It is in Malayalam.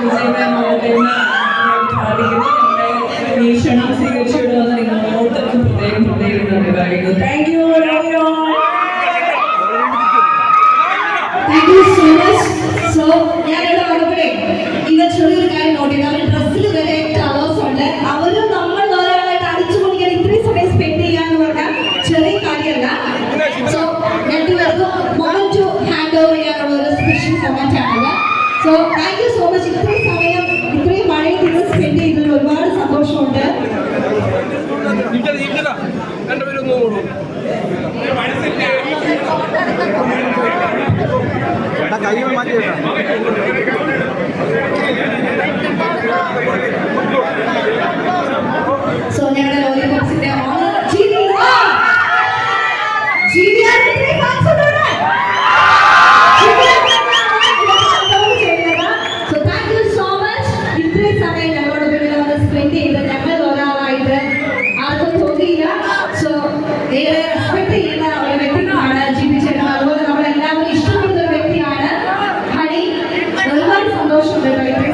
വിജയമാകട്ടെ എന്ന് പ്രാർത്ഥിക്കുന്നു. നിങ്ങളുടെ ക്ഷണം സ്വീകരിച്ചുകൊണ്ട് വന്ന് നിങ്ങളോട് പ്രത്യേകം നന്ദി പറയുന്നു. Thank you. Thank you so much. So, ഞാനിവിടെ വന്നപ്പോഴേ ഇന്ന് ചെറിയൊരു കാര്യം നോട്ട് ചെയ്തു. അവർ ഡ്രസ്സിൽ വരെ കളേഴ്സ് ഉണ്ട്. അവരും നമ്മൾ ഒരാളായിട്ട് അടിച്ചു പൊളിക്കാൻ ഇത്രയും സമയം സ്പെൻഡ് ചെയ്യാന്ന് പറഞ്ഞാൽ ചെറിയ കാര്യമല്ല. സോ രണ്ടുപേർക്കും മൊമെന്റ് ടു ഹാൻഡ് ഓവർ ചെയ്യാനുള്ള ഒരു സ്പെഷ്യൽ മൊമെന്റ് ആണത്. So thank you so much. ഇത്രയും സമയം ഇത്രയും മഴയിൽ നിങ്ങൾ സ്പെൻഡ് ചെയ്തതിൽ ഒരുപാട് സന്തോഷമുണ്ട്. സോ ഞങ്ങളുടെ ലോലിപോപ്സിന്റെ owner so thank you so much. ഇത്രയും സമയം ഞങ്ങളോട് വന്ന് സ്പെൻഡ് ചെയ്ത് ഞങ്ങൾ ഒരാളായിട്ട് ആർക്കും തോന്നിയില്ല. സോ ഏറെ റെസ്പെക്ട് ചെയ്യുന്ന ഒരു വ്യക്തിയാണ് ജിബി ചേട്ടൻ. അതുപോലെ നമ്മളെല്ലാവരും ഇഷ്ടപ്പെടുന്ന ഒരു വ്യക്തിയാണ് ഹണി. ഒരുപാട് സന്തോഷമുണ്ട്.